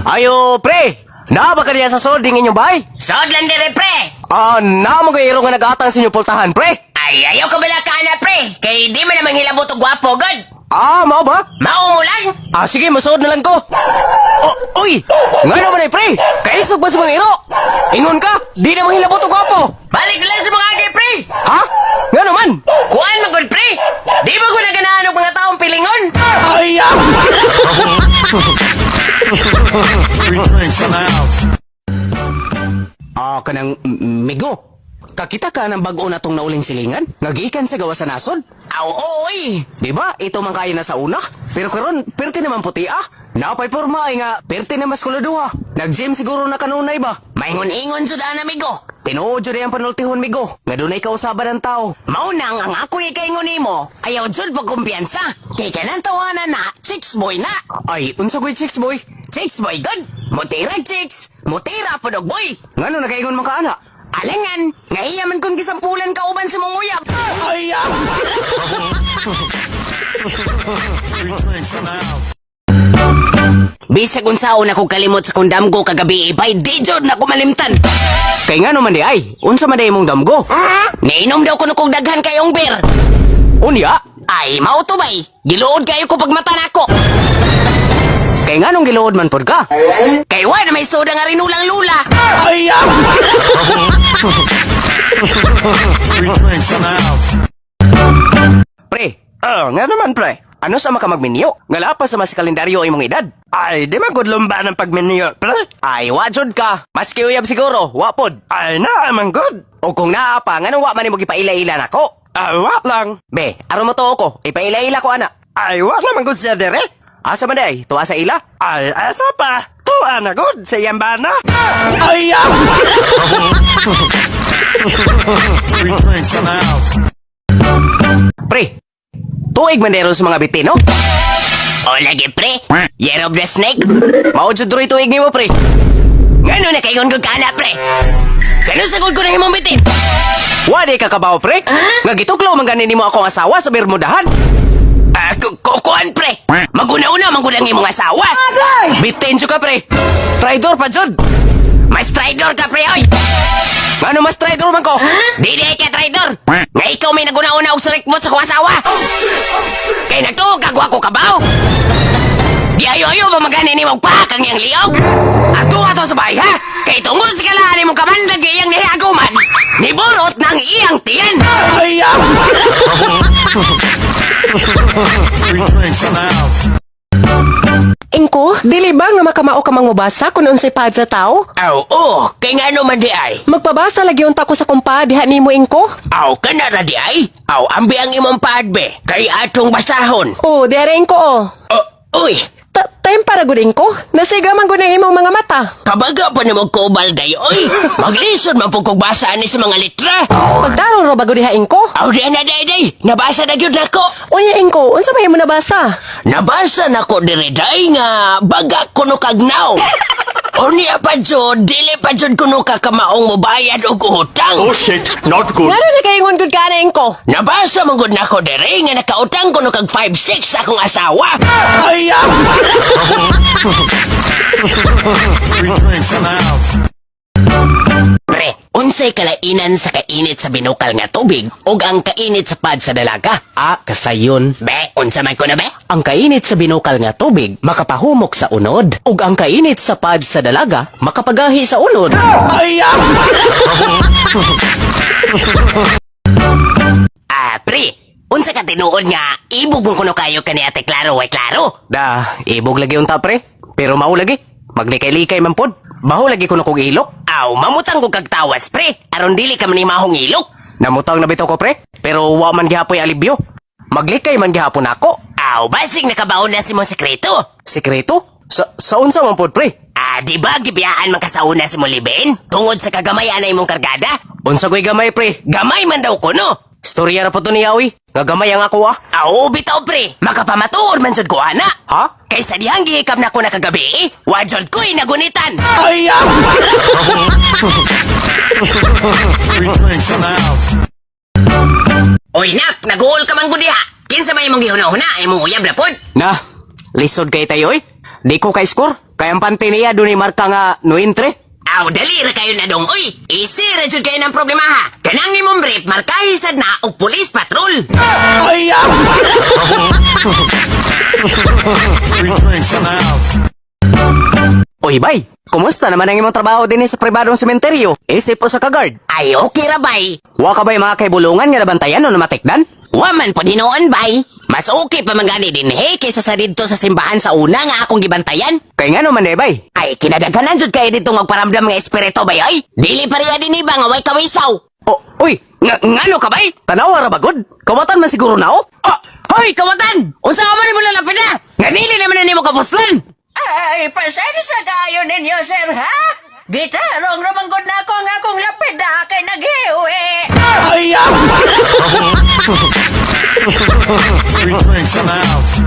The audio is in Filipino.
Ayo, pre! Na ba kaniya sa sod ding inyong bahay? Sod lang dire, pre! Na mo kayo nga nag-atang sa inyong pultahan, pre? Ay, ayaw ka bala ka na, pre! Kay di man namang hilabot o gwapo, god! Mao ba? Mao lang! Sige, masuod na lang ko. Uy! Nga naman ay, pre! Kaisog ba sa mga iro? Ingon ka, di na manghilabot o gwapo. Balik lang sa mga agi, pre! Ha? Nga naman? Kuhaan mo, god, pre! Di ba ko naganaan ng mga taong pilingon? Kanang migo. Kakita ka ng bago na tong nauling silingan? Ngagikan sa gawa sa nasod? Oy! Di ba? Ito man kaya na sa una. Pero karon, perti naman puti Napay porma ay nga, perti na mas kuladuha. Nag-gym siguro na kanunay ba? Maingon-ingon sud ana, amigo. Tinuod jud ang panultihon, migo. Nga dunay kausaban ng tao. Maunang ang ako ikaingon nimo. Ayaw jud pagkumpiyansa. Kay kanang tawanan na, chicks boy na. Ay, unsa ko'y chicks, boy? Chicks boy, god! Mutira chicks! Mutira po dog boy! Ngano nakaingon man ka ana? Alangan! Ngaiyaman kong kisampulan ka uban sa mong uyab! Bisag unsaon ako kalimot sa kundam ko kagabi ipay, di jod na ko malimtan! Kay ngano man di ay? Unsa man di mong damgo? Nainom daw ko nung daghan kayong beer! Unya? Ay, mauto bay! Giluod kayo ko pagmata nako! Kay nganong giluod man pod ka? Kay wa na may soda nga rinulang lula! Pre, nga naman pre. Ano sa maka magminyo? Ngalapas sa mas kalendaryo imong edad? Ay, di magudlong ba ng pagminyo, pre? Ay, wajod ka. Maski uyab siguro, wapod. Ay, naamang good. O kung naa pa, nganong wa man mo gipaila-ila nako? Ay, wak lang. Be, aron mo to ako. Ipaila-ila ko ana. Ay, wak naman good siya dire. Asa man day? Tuwa sa ila? Ay, asa pa? Tuwa na good sa yambana. Pre, tuig man dero sa mga bitino? O lagi pre! Year of the snake! Maudjod ro'y tuig ni mo, pre. Ngano na kaingon ko ka na pre! Ganun sagod ko na himong bitin! Wadi ka kabaw, pre. Nga gituklo man ganin mo akong asawa sa Bermudahan. Kukuan pre! Maguna-una manggulang imong asawa! Bitin ka, pre. Traidor pa, jod. Mas traidor ka pre oy! Ngano mas traidor man ko? Dili ka traidor! Nga ikaw may naguna-una og surikbot sa kong asawa! Kay nagtuog kagwa ko kabaw! Di ayo-ayo mamagani ni mong pakang yang liog! Ato sa bahay ha! Kay tungkol sa kalahan ni mong kamandag iyang nihiaguman! Niburot ng iyang tiyan! Ingko, dili ba nga makamao ka mang mabasa kung unsay pad sa tao? Oo, kay nga no man di ay! Magpabasa lagi unta ko sa kumpa diha nimo ingko. Aw, kanara di ay! Aw, ambi ang imong paadbe! Kay atong basahon! Oh, dere ingko oh. Uy! Time para gud ingko. Nasiga man gud ang imong mga mata. Kabaga pa na magkubal dayo, oy! Maglisod man po kung basaan ni sa mga litra! Pagdaro ro bago diha ingko. Aw, di na day! Nabasa na gyud nako! Unya ingko, unsa may mo nabasa? Nabasa nako diri day nga baga kuno kagnaw! O niya pa jod, dili pa jod kuno kakamaong mobayad og utang! Oh shit, not good. Ngano ni kaingon gud ka na ingko? Nabasa man gud nako diri nga nakautang kuno kag 5-6 akong asawa! Pre, unsay kalainan sa kainit sa binukal nga tubig ug ang kainit sa pad sa dalaga? Kasayon. Be, unsa man ko na be? Ang kainit sa binukal nga tubig, makapahumok sa unod. Ug ang kainit sa pad sa dalaga, makapagahi sa unod. Pre, unsa ka tinuod nga ibog mo kuno kayo kani Ate Claro way klaro? Ibog lagi unta, pre. Pero mao lagi. Maglikay-likay man pod. Baho lagi kuno kog ilok. Aw, mamutang ko kag tawas, pre. Aron dili ka man mahong ilok. Namutang na bitaw ko, pre. Pero wa man gihapoy alibyo. Maglikay man gihapon ako. Aw, basig nakabaon na si mong sekreto. Sekreto? Sa unsa man pod, pre? Di ba gibiyaan man kasauna si mo libin? Tungod sa kagamayan na imong kargada? Unsa ko'y gamay, pre? Gamay man daw kuno. Storya na po to ni Yawi. Gagamay ang ako, Aw, bitaw pre. Makapamatuor man jud ko ana. Ha? Kaysa dihang gihikap na ko na kagabi, wajod ko'y nagunitan. Oy nak, nag-uol ka man gud diha. Kinsa may imong gihuna-huna, imong uyab na pod. Lisod kay tayo, Di ko ka-score. Kaya ang panty niya doon ay marka nga no entry. Aw, dali ra kayo na dong. Uy, isira jud kayo ng problema ha. Kanang imong brief, markahisad na og police patrol. Uy, bay, kumusta naman ang imong trabaho din sa pribadong sementeryo? Isip po sa kagard. Ay, okay ra bay. Wa ka ba'y mga kaibulungan nga nabantayan o namatikdan? Waman po dinoon bay. Mas okay pa man gani din kaysa sa didto sa simbahan sa una nga akong gibantayan. Kaya nga naman bay. Ay, kinadaghanan jud kayo dito magparamdam nga espiritu bay ay. Dili pareha din iba nga way kawisaw. Oh, uy, Ngano ka bay? tanawa ra bagod? Kawatan man siguro na Oh, hoy, kawatan! Unsa ka man mo lalapit na? Ganili naman na nimo kapuslan. Ay, pasensya kayo ninyo, sir, ha? Gitarong namanggod na ako nga akong lapid na kay nag-iwi. Free drinks in the house.